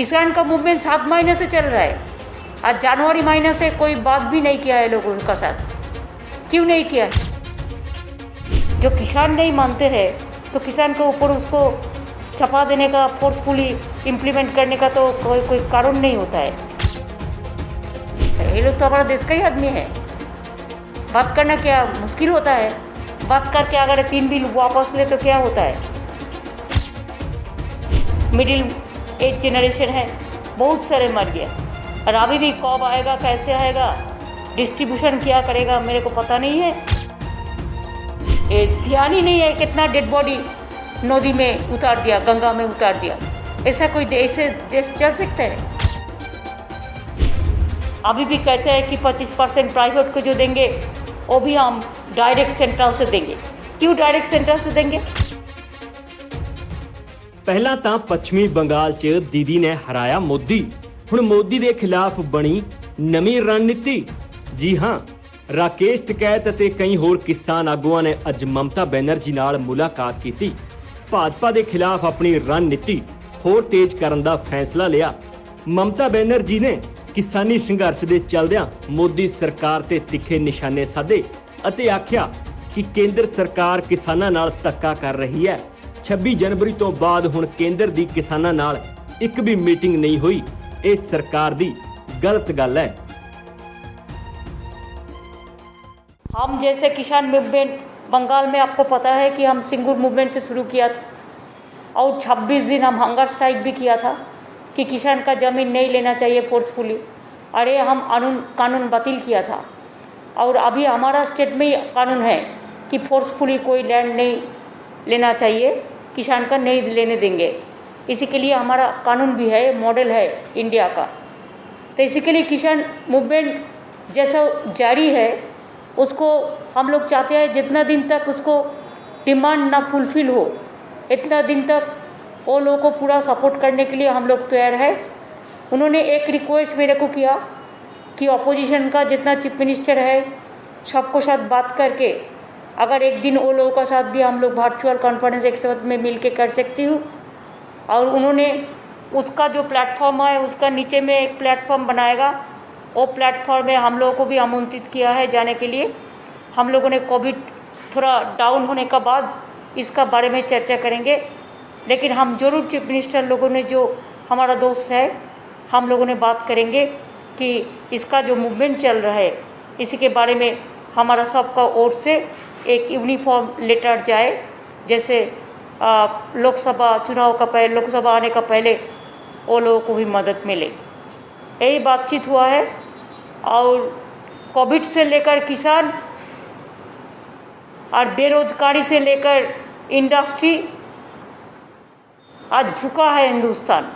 किसान का मूवमेंट 7 महीने से चल रहा है। आज जनवरी महीने से कोई बात भी नहीं किया है लोगों का साथ। क्यों नहीं किया है? जो किसान नहीं मानते हैं तो किसान के ऊपर उसको छपा देने का, फोर्सफुली इम्प्लीमेंट करने का तो कोई कारण नहीं होता है। ये लोग तो हमारा देश का ही आदमी है। बात करना क्या मुश्किल होता है? बात करके अगर 3 बिल वापस ले तो क्या होता है? मिडिल एज जनरेशन है, बहुत सारे मर गया। और अभी भी कब आएगा, कैसे आएगा, डिस्ट्रीब्यूशन क्या करेगा, मेरे को पता नहीं है। ये ध्यान ही नहीं है कितना डेड बॉडी नदी में उतार दिया, गंगा में उतार दिया। ऐसा कोई देश चल सकता है? अभी भी कहते हैं कि 25% प्राइवेट को जो देंगे वो भी हम डायरेक्ट सेंट्रल से देंगे। क्यों डायरेक्ट सेंट्रल से देंगे? ਪਹਿਲਾਂ ਤਾਂ ਪੱਛਮੀ ਬੰਗਾਲ 'ਚ ਦੀਦੀ ਨੇ ਹਰਾਇਆ ਮੋਦੀ। ਹੁਣ ਮੋਦੀ ਦੇ ਖਿਲਾਫ ਬਣੀ ਨਵੀਂ ਰਣਨੀਤੀ। ਜੀ ਹਾਂ, ਰਾਕੇਸ਼ ਟਕੈਤ ਅਤੇ ਕਈ ਹੋਰ ਕਿਸਾਨ ਆਗੂਆਂ ਨੇ ਅੱਜ ਮਮਤਾ ਬੈਨਰਜੀ ਨਾਲ ਮੁਲਾਕਾਤ ਕੀਤੀ। ਭਾਜਪਾ ਦੇ ਖਿਲਾਫ ਆਪਣੀ ਰਣਨੀਤੀ ਹੋਰ ਤੇਜ਼ ਕਰਨ ਦਾ ਫੈਸਲਾ ਲਿਆ। ਮਮਤਾ ਬੈਨਰਜੀ ਨੇ ਕਿਸਾਨੀ ਸੰਘਰਸ਼ ਦੇ ਚੱਲਦਿਆਂ ਮੋਦੀ ਸਰਕਾਰ ਤੇ ਤਿੱਖੇ ਨਿਸ਼ਾਨੇ ਸਾਧੇ ਅਤੇ ਆਖਿਆ ਕਿ ਕੇਂਦਰ ਸਰਕਾਰ ਕਿਸਾਨਾਂ ਨਾਲ ਧੱਕਾ ਕਰ ਰਹੀ ਹੈ। 26 जनवरी तो बाद हुण केंद्र दी किसानां नाल एक भी मीटिंग नहीं हुई। ये सरकार दी गलत गल है। हम जैसे किसान मूवमेंट बंगाल में आपको पता है कि हम सिंगूर मूवमेंट से शुरू किया था और 26 दिन हम हंगर स्ट्राइक भी किया था कि किसान का ज़मीन नहीं लेना चाहिए फोर्सफुली। अरे हम कानून बातिल किया था और अभी हमारा स्टेट में ही कानून है कि फोर्सफुली कोई लैंड नहीं लेना चाहिए, किसान का नहीं लेने देंगे। इसी के लिए हमारा कानून भी है, मॉडल है इंडिया का। तो इसी के लिए किसान मूवमेंट जैसा जारी है उसको हम लोग चाहते हैं जितना दिन तक उसको डिमांड ना फुलफिल हो इतना दिन तक वो लोगों को पूरा सपोर्ट करने के लिए हम लोग तैयार है। उन्होंने एक रिक्वेस्ट मेरे को किया कि अपोजिशन का जितना चीफ मिनिस्टर है सबको साथ बात करके अगर एक दिन वो लोगों का साथ भी हम लोग वर्चुअल कॉन्फ्रेंस एक साथ में मिल के कर सकती हूँ। और उन्होंने उसका जो प्लेटफॉर्म है उसका नीचे में एक प्लेटफॉर्म बनाएगा। वो प्लेटफॉर्म में हम लोगों को भी आमंत्रित किया है जाने के लिए। हम लोगों ने कोविड थोड़ा डाउन होने के बाद इसका बारे में चर्चा करेंगे, लेकिन हम जरूर चीफ मिनिस्टर लोगों ने जो हमारा दोस्त है हम लोगों ने बात करेंगे कि इसका जो मूवमेंट चल रहा है इसी के बारे में हमारा सबका ओर से एक यूनिफॉर्म लेटर जाए। जैसे लोकसभा चुनाव का पहले, लोकसभा आने का पहले वो लोगों को भी मदद मिले। यही बातचीत हुआ है। और कोविड से लेकर किसान और बेरोजगारी से लेकर इंडस्ट्री आज भूखा है हिंदुस्तान।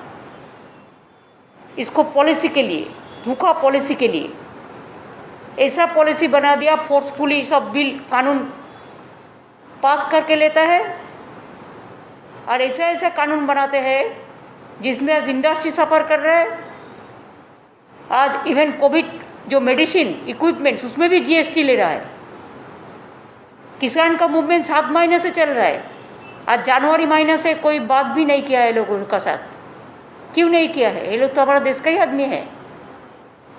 इसको पॉलिसी के लिए, भूखा पॉलिसी के लिए ऐसा पॉलिसी बना दिया, फोर्सफुली सब बिल कानून पास करके लेता है और ऐसा ऐसा कानून बनाते हैं जिसमें आज इंडस्ट्री सफ़र कर रहा है। आज इवन कोविड जो मेडिसिन इक्विपमेंट्स उसमें भी जीएसटी ले रहा है। किसान का मूवमेंट 7 महीने से चल रहा है। आज जनवरी महीने से कोई बात भी नहीं किया है लोगों का साथ। क्यों नहीं किया है? ये लोग तो हमारा देश का ही आदमी है।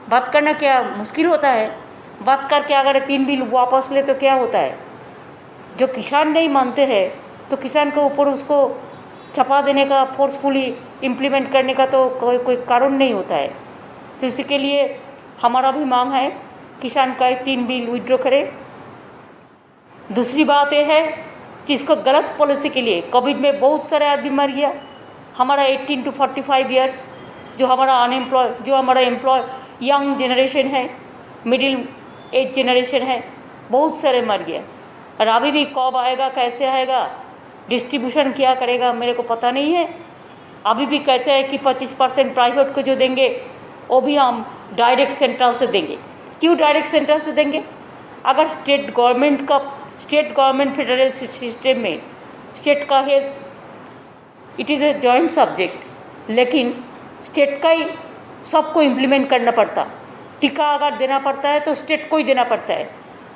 बात करना क्या मुश्किल होता है? बात करके अगर 3 बिल वापस ले तो क्या होता है? जो किसान नहीं मानते हैं तो किसान के ऊपर उसको छपा देने का, फोर्सफुली इम्प्लीमेंट करने का तो कोई कारण नहीं होता है। तो इसी के लिए हमारा भी मांग है किसान का 3 बिल विड्रॉ करे। दूसरी बात यह है कि इसको गलत पॉलिसी के लिए कोविड में बहुत सारे आदमी मर गया। हमारा 18 to 45 ईयर्स जो हमारा अनएम्प्लॉय, जो हमारा एम्प्लॉय यंग जनरेशन है, मिडिल एज जनरेशन है, बहुत सारे मर गया। और अभी भी कब आएगा, कैसे आएगा, डिस्ट्रीब्यूशन क्या करेगा, मेरे को पता नहीं है। अभी भी कहते हैं कि 25% प्राइवेट को जो देंगे वो भी हम डायरेक्ट सेंट्रल से देंगे। क्यों डायरेक्ट सेंट्रल से देंगे? अगर स्टेट गवर्नमेंट फेडरल सिस्टम में स्टेट का है, it is a joint subject, लेकिन स्टेट का ही सबको इम्प्लीमेंट करना पड़ता। टीका अगर देना पड़ता है तो स्टेट को ही देना पड़ता है।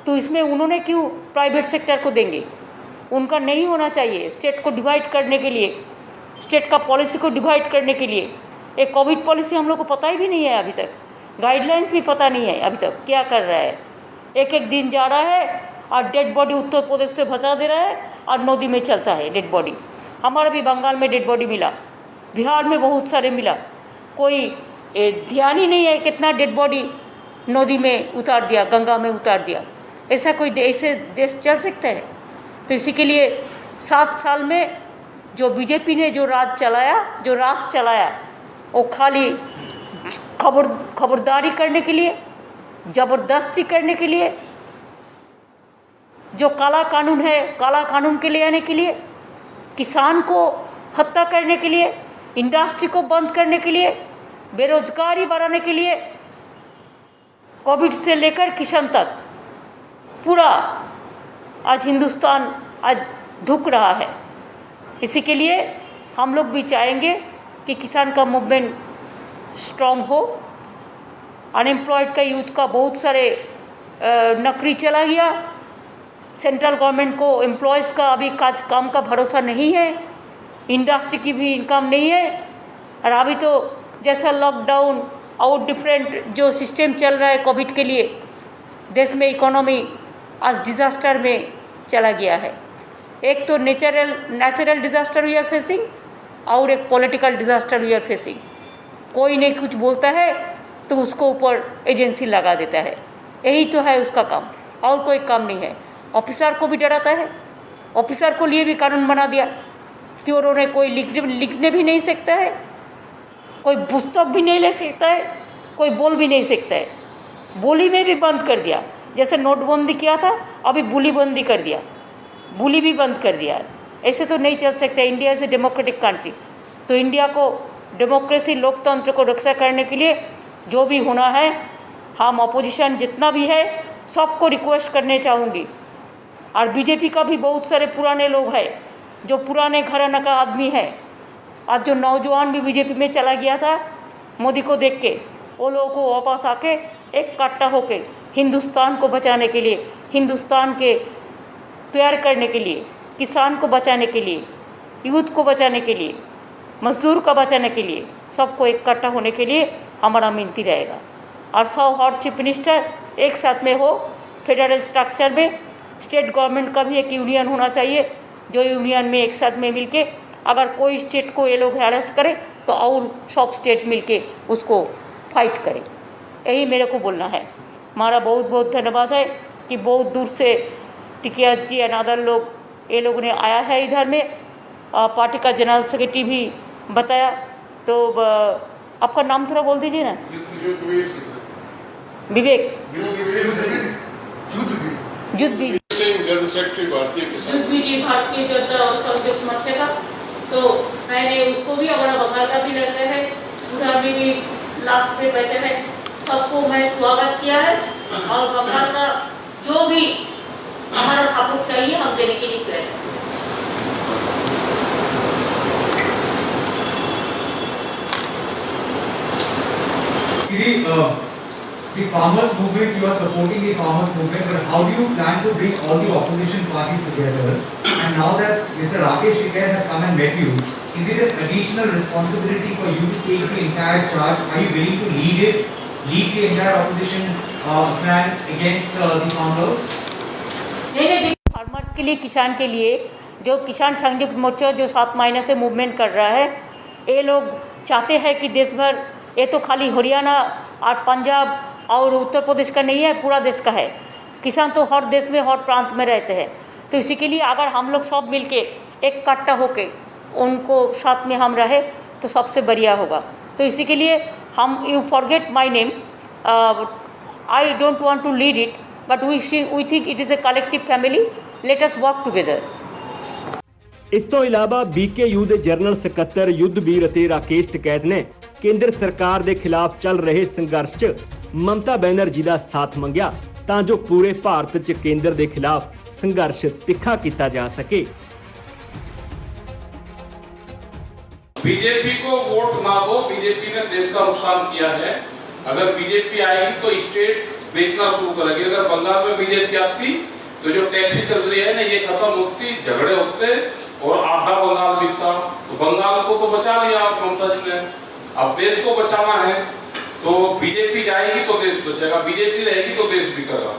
तो इसमें उन्होंने क्यों प्राइवेट सेक्टर को देंगे? उनका नहीं होना चाहिए। स्टेट को डिवाइड करने के लिए, स्टेट का पॉलिसी को डिवाइड करने के लिए एक कोविड पॉलिसी हम लोग को पता ही भी नहीं है अभी तक, गाइडलाइंस भी पता नहीं है अभी तक क्या कर रहा है। एक एक दिन जा रहा है और डेड बॉडी उत्तर प्रदेश से भसा दे रहा है और नदी में चलता है डेड बॉडी। हमारे भी बंगाल में डेड बॉडी मिला, बिहार में बहुत सारे मिला, कोई ध्यान ही नहीं है कितना डेड बॉडी नदी में उतार दिया, गंगा में उतार दिया। ऐसा कोई ऐसे देश चल सकता है? तो इसी के लिए 7 साल में जो बीजेपी ने जो राज चलाया वो खाली खबरदारी करने के लिए, ज़बरदस्ती करने के लिए, जो काला कानून है काला कानून के ले आने के लिए, किसान को हत्या करने के लिए, इंडस्ट्री को बंद करने के लिए, बेरोजगारी बढ़ाने के लिए, कोविड से लेकर किसान तक पूरा आज हिंदुस्तान आज धुक रहा है। इसी के लिए हम लोग भी चाहेंगे कि किसान का मूवमेंट स्ट्रॉन्ग हो। अनएम्प्लॉयड का यूथ का बहुत सारे नौकरी चला गया, सेंट्रल गवर्नमेंट को एम्प्लॉयज़ का अभी काम का भरोसा नहीं है, इंडस्ट्री की भी इनकम नहीं है। और अभी तो जैसा लॉकडाउन और डिफरेंट जो सिस्टम चल रहा है कोविड के लिए, देश में इकोनॉमी आज डिज़ास्टर में चला गया है। एक तो natural disaster we are facing और एक political disaster we are facing. कोई नहीं कुछ बोलता है तो उसको ऊपर एजेंसी लगा देता है, यही तो है उसका काम, और कोई काम नहीं है। ऑफिसर को भी डराता है, ऑफिसर को लिए भी कानून बना दिया कि उन्होंने कोई लिखने भी नहीं सकता है, कोई पुस्तक भी नहीं ले सकता है, कोई बोल भी नहीं सकता है। बोली में भी बंद कर दिया, जैसे नोटबंदी किया था अभी बोली बंदी कर दिया, बोली भी बंद कर दिया। ऐसे तो नहीं चल सकता। India is a democratic country, तो इंडिया को डेमोक्रेसी लोकतंत्र को रक्षा करने के लिए जो भी होना है, हम अपोजिशन जितना भी है सबको रिक्वेस्ट करने चाहूँगी। और बीजेपी का भी बहुत सारे पुराने लोग हैं जो पुराने घराना का आदमी है, आज जो नौजवान भी बीजेपी में चला गया था मोदी को देख के, वो लोगों को वापस आके एक कट्टा होके हिंदुस्तान को बचाने के लिए, हिंदुस्तान के तैयार करने के लिए, किसान को बचाने के लिए, यूथ को बचाने के लिए, मजदूर को बचाने के लिए, सबको इकट्ठा होने के लिए हमारा विनती रहेगा। और 100 हर चीफ मिनिस्टर एक साथ में हो, फेडरल स्ट्रक्चर में स्टेट गवर्नमेंट का भी एक यूनियन होना चाहिए, जो यूनियन में एक साथ में मिलके अगर कोई स्टेट को ये लोग हैरेस करे तो और सब स्टेट मिलके उसको फाइट करे। यही मेरे को बोलना है। हमारा बहुत बहुत धन्यवाद है कि बहुत दूर से टिकिया जी अनादर लोग ये लोगों ने आया है इधर में, पार्टी का जनरल सेक्रेटरी भी बताया। तो आपका नाम थोड़ा बोल दीजिए ना। विवेक जुद्ध जनरल सेक्रेटरी भारतीय किसान जी भारतीय जनता संयुक्त मोर्चा का। तो मैंने उसको भी हमारा बंगाल का भी लड़का है, उधर भी लास्ट में बैठे हैं, सबको मैं स्वागत किया है। और बंगाल का जो भी हमारा सपोर्ट चाहिए हम देने के लिए तैयार हैं। The farmers movement, you are supporting the farmers movement, but how do you plan to bring all the opposition parties together? And now that Mr. Rakesh Tikait has come and met you, is it an additional responsibility for you to take the entire charge? Are you willing to lead the entire opposition plan against the farmers? नहीं, farmers के लिए, किसान के लिए, जो किसान संयुक्त मोर्चा जो 7 महीने से मूवमेंट कर रहा है, ये लोग चाहते हैं कि देश भर, ये तो खाली हरियाणा और पंजाब और उत्तर प्रदेश का नहीं है, पूरा देश का है। किसान तो हर देश में, हर प्रांत में रहते हैं। तो इसी के लिए अगर हम लोग सब मिलके एक इकट्ठा होके उनको साथ में हम रहे तो सबसे बढ़िया होगा। तो इसी के लिए हम, you forget my name, I don't want to lead it, but we think it is a collective family, let us work together. ਇਸ ਤੋਂ ਇਲਾਵਾ BKU ਦੇ ਜਨਰਲ ਸਕੱਤਰ ਯੁੱਧਵੀਰ ਅਤੇ ਰਾਕੇਸ਼ ਟਕੈਤ ਨੇ ਕੇਂਦਰ ਸਰਕਾਰ ਦੇ ਖਿਲਾਫ ਚੱਲ ਰਹੇ ਸੰਘਰਸ਼ 'ਚ ਮਮਤਾ ਬੈਨਰਜੀ ਦਾ ਸਾਥ ਮੰਗਿਆ ਤਾਂ ਜੋ ਪੂਰੇ ਭਾਰਤ 'ਚ ਕੇਂਦਰ ਦੇ ਖਿਲਾਫ ਸੰਘਰਸ਼ ਤਿੱਖਾ ਕੀਤਾ ਜਾ ਸਕੇ। बीजेपी को वोट ना दो, बीजेपी ने देश का नुकसान किया है। अगर बीजेपी आएगी तो स्टेट बेचना शुरू करेगी। अगर बंगाल में बीजेपी आती तो जो टैक्सी चल रही है ना, ये खत्म होती, झगड़े होते और आधा बंगाल बिकता। तो बंगाल को तो बचा लिया आप ममता जी ने। अब देश को बचाना है तो बीजेपी जाएगी तो देश बचेगा, बीजेपी रहेगी तो देश बिकेगा।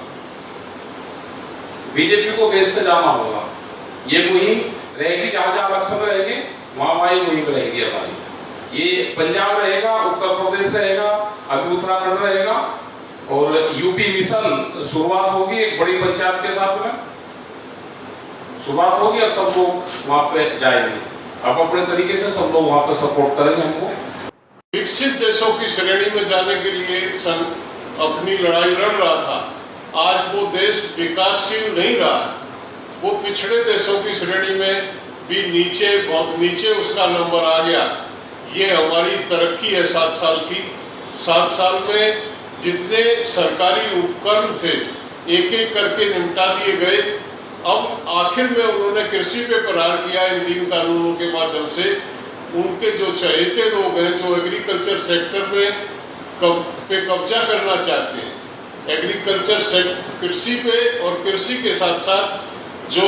बीजेपी को देश से जाना होगा। ये मुहिम रहेगी, जहां जहां इलेक्शन रहेगी वहां ये मुहिम रहेगी हमारी। ये पंजाब रहेगा, उत्तर प्रदेश रहेगा, अभी उत्तराखंड रहेगा और यूपी मिशन शुरुआत होगी एक बड़ी पंचायत के साथ में शुरुआत होगी और सब लोग वहां पे जाएंगे। अब अपने तरीके से सब लोग वहां पे सपोर्ट करेंगे हमको। विकसित देशों की श्रेणी में जाने के लिए अपनी लड़ाई लड़ रहा था। आज वो देश विकासशील नहीं रहा, वो पिछड़े देशों की श्रेणी में भी नीचे, बहुत नीचे उसका नंबर आ गया। ये हमारी तरक्की है 7 साल की। 7 साल में जितने सरकारी उपकरण थे एक एक करके निपटा दिए गए। अब आखिर में उन्होंने कृषि पे प्रहार किया इन 3 कानूनों के माध्यम से। उनके जो चहेते लोग हैं, जो एग्रीकल्चर सेक्टर में कब्जा करना चाहते हैं, एग्रीकल्चर कृषि पे और कृषि के साथ साथ जो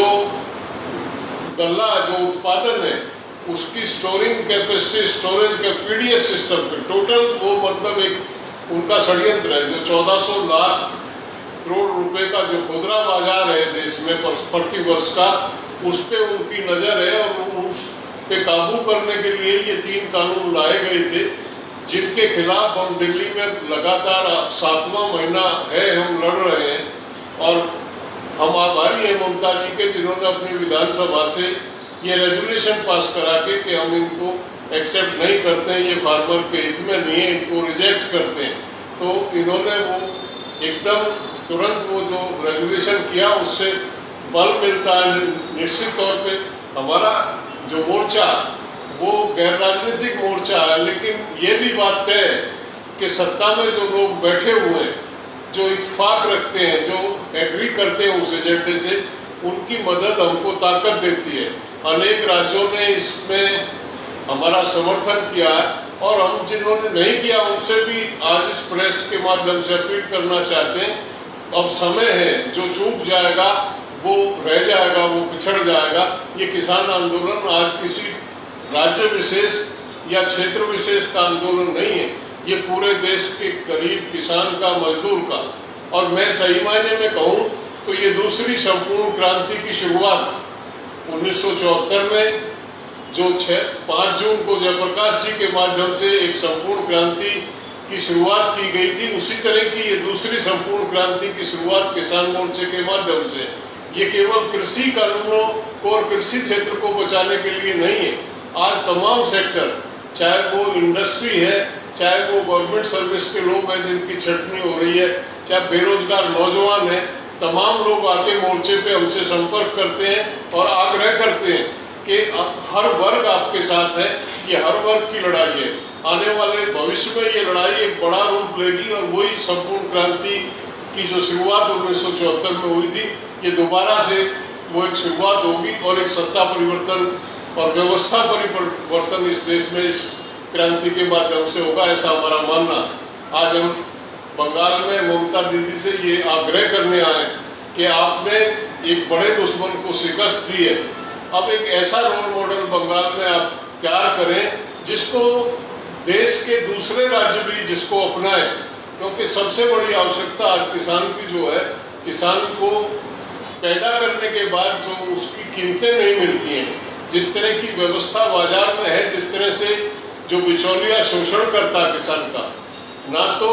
गल्ला जो उत्पादन है उसकी स्टोरिंग कैपेसिटी, स्टोरेज के पीडीएस सिस्टम पे टोटल वो मतलब एक उनका षड्यंत्र है। जो 1400 लाख करोड़ रुपए का जो खुदरा बाजार है देश में प्रति वर्ष का, उस पे उनकी नजर है और उस पे काबू करने के लिए ये 3 कानून लाए गए थे, जिनके खिलाफ हम दिल्ली में लगातार 7वां महीना है हम लड़ रहे हैं। और हम आभारी हैं ममता जी के, जिन्होंने अपनी विधानसभा से ये रेजोल्यूशन पास करा के कि हम इनको एक्सेप्ट नहीं करते हैं, ये फार्मर के हित में नहीं है, इनको रिजेक्ट करते हैं। तो इन्होंने वो एकदम तुरंत वो जो रेजोल्यूशन किया उससे बल मिलता है। निश्चित तौर पे हमारा जो मोर्चा वो गैर राजनीतिक मोर्चा है, लेकिन ये भी बात तय है कि सत्ता में जो लोग बैठे हुए हैं, जो इत्तेफाक रखते हैं, जो एग्री करते हैं उस एजेंडे से, उनकी मदद हमको ताकत देती है। अनेक राज्यों ने इसमें हमारा समर्थन किया है और हम जिन्होंने नहीं किया उनसे भी आज इस प्रेस के माध्यम से अपील करना चाहते हैं। अब समय है, जो चूक जाएगा वो रह जाएगा, वो पिछड़ जाएगा। ये किसान आंदोलन आज किसी राज्य विशेष या क्षेत्र विशेष का आंदोलन नहीं है, ये पूरे देश के करीब किसान का, मजदूर का। और मैं सही मायने में कहूँ तो ये दूसरी संपूर्ण क्रांति की शुरुआत 1974 में जो 5 जून को जयप्रकाश जी के माध्यम से एक संपूर्ण क्रांति की शुरुआत की गई थी, उसी तरह की ये दूसरी संपूर्ण क्रांति की शुरुआत किसान मोर्चे के माध्यम से। ये केवल कृषि कानूनों को और कृषि क्षेत्र को बचाने के लिए नहीं है। आज तमाम सेक्टर, चाहे वो इंडस्ट्री है, चाहे वो गवर्नमेंट सर्विस के लोग हैं जिनकी छटनी हो रही है, चाहे बेरोजगार नौजवान हैं, तमाम लोग आके मोर्चे पे हमसे संपर्क करते हैं और आग्रह करते हैं कि हर वर्ग आपके साथ है। ये हर वर्ग की लड़ाई है। आने वाले भविष्य में ये लड़ाई एक बड़ा रूप लेगी और वही संपूर्ण क्रांति की जो शुरुआत 1974 में हुई थी, ये दोबारा से वो एक शुरुआत होगी और एक सत्ता परिवर्तन और व्यवस्था परिवर्तन इस देश में इस क्रांति के माध्यम से होगा, ऐसा हमारा मानना। आज हम बंगाल में ममता दीदी से ये आग्रह करने आए कि आपने एक बड़े दुश्मन को शिकस्त दी है, अब एक ऐसा रोल मॉडल बंगाल में आप तैयार करें जिसको देश के दूसरे राज्य भी जिसको अपनाएं, क्योंकि सबसे बड़ी आवश्यकता आज किसान की जो है, किसान को पैदा करने के बाद जो उसकी कीमतें नहीं मिलती हैं, जिस तरह की व्यवस्था बाजार में है, जिस तरह से जो बिचौलिया शोषण करता किसान का, ना तो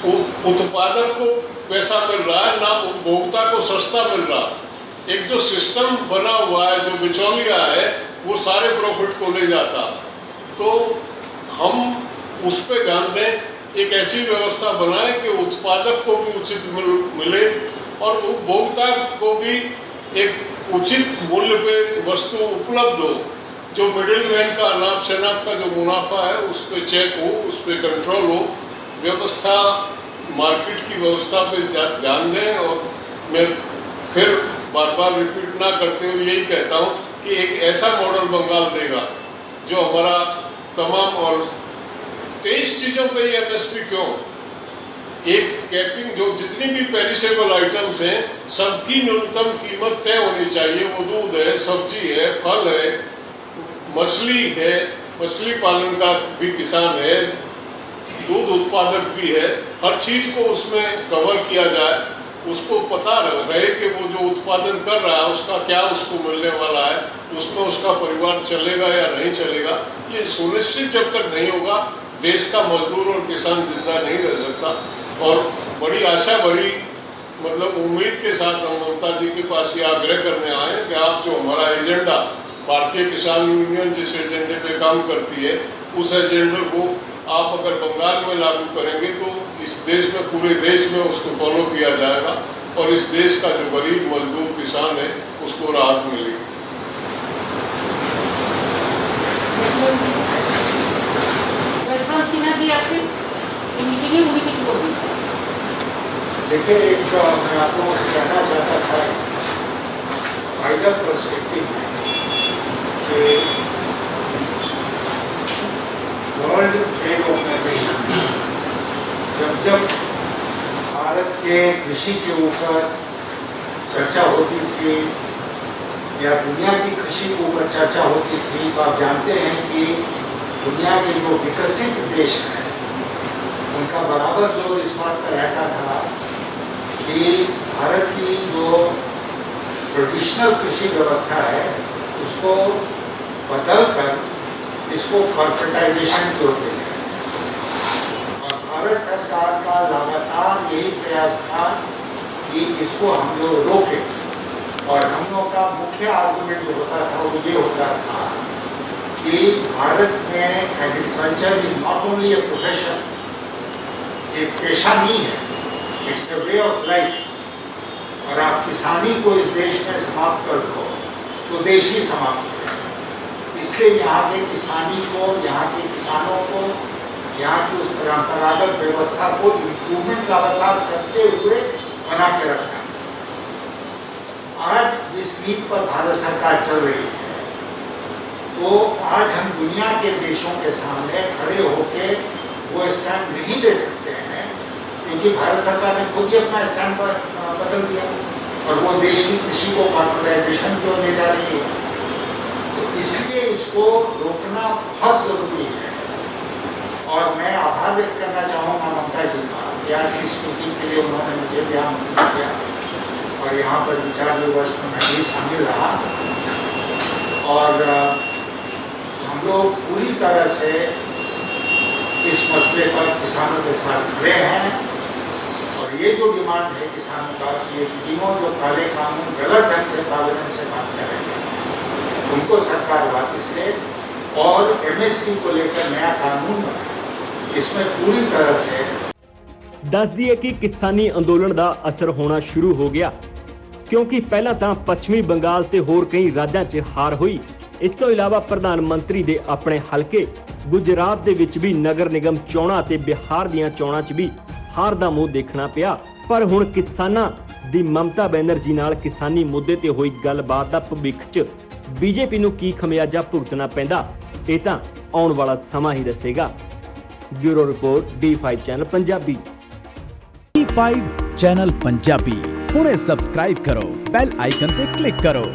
उत्पादक को पैसा मिल रहा है, ना उपभोक्ता को सस्ता मिल रहा। एक जो सिस्टम बना हुआ है, जो बिचौलिया है, वो सारे प्रॉफिट को ले जाता। तो हम उस पर ध्यान दें, एक ऐसी व्यवस्था बनाएं कि उत्पादक को भी उचित मिले और उपभोक्ता को भी एक उचित मूल्य पे वस्तु उपलब्ध हो। जो मिडिल मैन का अनाप शनाप का जो मुनाफा है उस पर चेक हो, उस पर कंट्रोल हो, व्यवस्था मार्केट की व्यवस्था पे ध्यान दें। और मैं फिर बार बार रिपीट ना करते हुए यही कहता हूँ कि एक ऐसा मॉडल बंगाल देगा जो हमारा तमाम, और 23 चीज़ों पे ये एमएसपी क्यों, एक कैपिंग, जो जितनी भी पेरिसेबल आइटम्स हैं सबकी न्यूनतम कीमत तय होनी चाहिए। वो दूध है, सब्जी है, फल है, मछली है, मछली पालन का भी किसान है, दूध उत्पादक भी है। हर चीज को उसमें कवर किया जाए, उसको पता रहे कि वो जो उत्पादन कर रहा है उसका क्या उसको मिलने वाला है, उसमें उसका परिवार चलेगा या नहीं चलेगा। ये सुनिश्चित जब तक नहीं होगा, देश का मजदूर और किसान जिंदा नहीं रह सकता। और बड़ी आशा भरी मतलब उम्मीद के साथ हम ममता जी के पास ये आग्रह करने आए कि आप जो हमारा एजेंडा, भारतीय किसान यूनियन जिस एजेंडे पे काम करती है, उस एजेंडे को आप अगर बंगाल में लागू करेंगे तो इस देश में, पूरे देश में उसको फॉलो किया जाएगा और इस देश का जो गरीब मजदूर किसान है उसको राहत मिलेगी। सिन्हा जी आपसे मीटिंग उन्हीं कुछ बोल रही है। देखिए, एक मैं आप लोगों से कहना चाहता था वाइडर पर्सपेक्टिव में कि वर्ल्ड ट्रेड ऑर्गेनाइजेशन जब भारत के कृषि के ऊपर चर्चा होती थी या दुनिया की कृषि के ऊपर चर्चा होती थी, तो आप जानते हैं कि दुनिया के जो विकसित देश हैं उनका बराबर जोर इस बात पर रहता था कि भारत की जो ट्रेडिशनल कृषि व्यवस्था है उसको बदलकर इसको कॉर्पोरेटाइजेशन की ओर देना है। और भारत सरकार का लगातार यही प्रयास था कि इसको हम लोग रोकें। और हम लोग का मुख्य आर्गुमेंट जो होता था वो ये होता था कि भारत में agriculture is not only a profession, एक पेशा नहीं है, it's a way of life. और आप किसानी को इस देश में समाप्त कर दो तो देश ही समाप्त हो जाए। इसलिए यहाँ के किसानी को, यहाँ के किसानों को, यहाँ की उस परंपरागत व्यवस्था को इम्प्रूवमेंट लगातार करते हुए बना के रखना। आज जिस नीति पर भारत सरकार चल रही है, तो आज हम दुनिया के देशों के सामने खड़े होके वो स्टैंड नहीं ले सकते हैं, क्योंकि भारत सरकार ने खुद ही अपना स्टैंड बदल दिया और वो देश की कृषि को कॉर्पोरेटाइजेशन की ओर ले जा रही है। तो इसलिए इसको रोकना बहुत जरूरी है। और मैं आभार व्यक्त करना चाहूँगा ममता जी का कि आज इस मीटिंग के लिए उन्होंने मुझे भी आमंत्रित किया और यहाँ पर विचार विमर्श में मैं भी शामिल रहा। और हम लोग पूरी तरह से इस मसले पर किसानों के साथ खड़े हैं। और ये जो डिमांड है किसानों का, ये तीनों जो काले कानून गलत ढंग से पार्लियामेंट से पास करेंगे उनको सरकार वापस ले और एमएसपी को लेकर नया कानून बनाए, इसमें पूरी तरह से। दस दिए कि किसानी अंदोलन ਦਾ ਅਸਰ ਹੋਣਾ ਸ਼ੁਰੂ ਹੋ ਗਿਆ, ਕਿਉਂਕਿ ਪਹਿਲਾਂ ਤਾਂ ਪੱਛਮੀ ਬੰਗਾਲ ਤੇ ਹੋਰ ਕਈ ਰਾਜਾਂ 'ਚ ਹਾਰ ਹੋਈ। ਇਸ ਤੋਂ ਇਲਾਵਾ ਪ੍ਰਧਾਨ ਮੰਤਰੀ ਦੇ ਆਪਣੇ ਹਲਕੇ ਗੁਜਰਾਤ ਦੇ ਵਿੱਚ ਵੀ ਨਗਰ ਨਿਗਮ ਚੋਣਾਂ ਤੇ ਬਿਹਾਰ ਦੀਆਂ ਚੋਣਾਂ 'ਚ ਵੀ ਹਾਰ ਦਾ ਮੂੰਹ ਦੇਖਣਾ ਪਿਆ। ਪਰ ਹੁਣ ਕਿਸਾਨਾਂ ਦੀ ਮਮਤਾ ਬੈਨਰਜੀ ਨਾਲ ਕਿਸਾਨੀ ਮੁੱਦੇ ਤੇ ਹੋਈ ਗੱਲਬਾਤ ਦਾ ਭਵਿੱਖ 'ਚ ਬੀਜੇਪੀ ਨੂੰ ਕੀ ਖਮਿਆਜਾ ਭੁਗਤਣਾ ਪੈਂਦਾ, ਇਹ ਤਾਂ ਆਉਣ ਵਾਲਾ ਸਮਾਂ ਹੀ ਦੱਸੇਗਾ। Bureau report D5 channel Punjabi. D5 channel Punjabi ਹੁਣੇ ਸਬਸਕ੍ਰਾਈਬ ਕਰੋ, ਬੈਲ ਆਈਕਨ ਤੇ ਕਲਿੱਕ ਕਰੋ।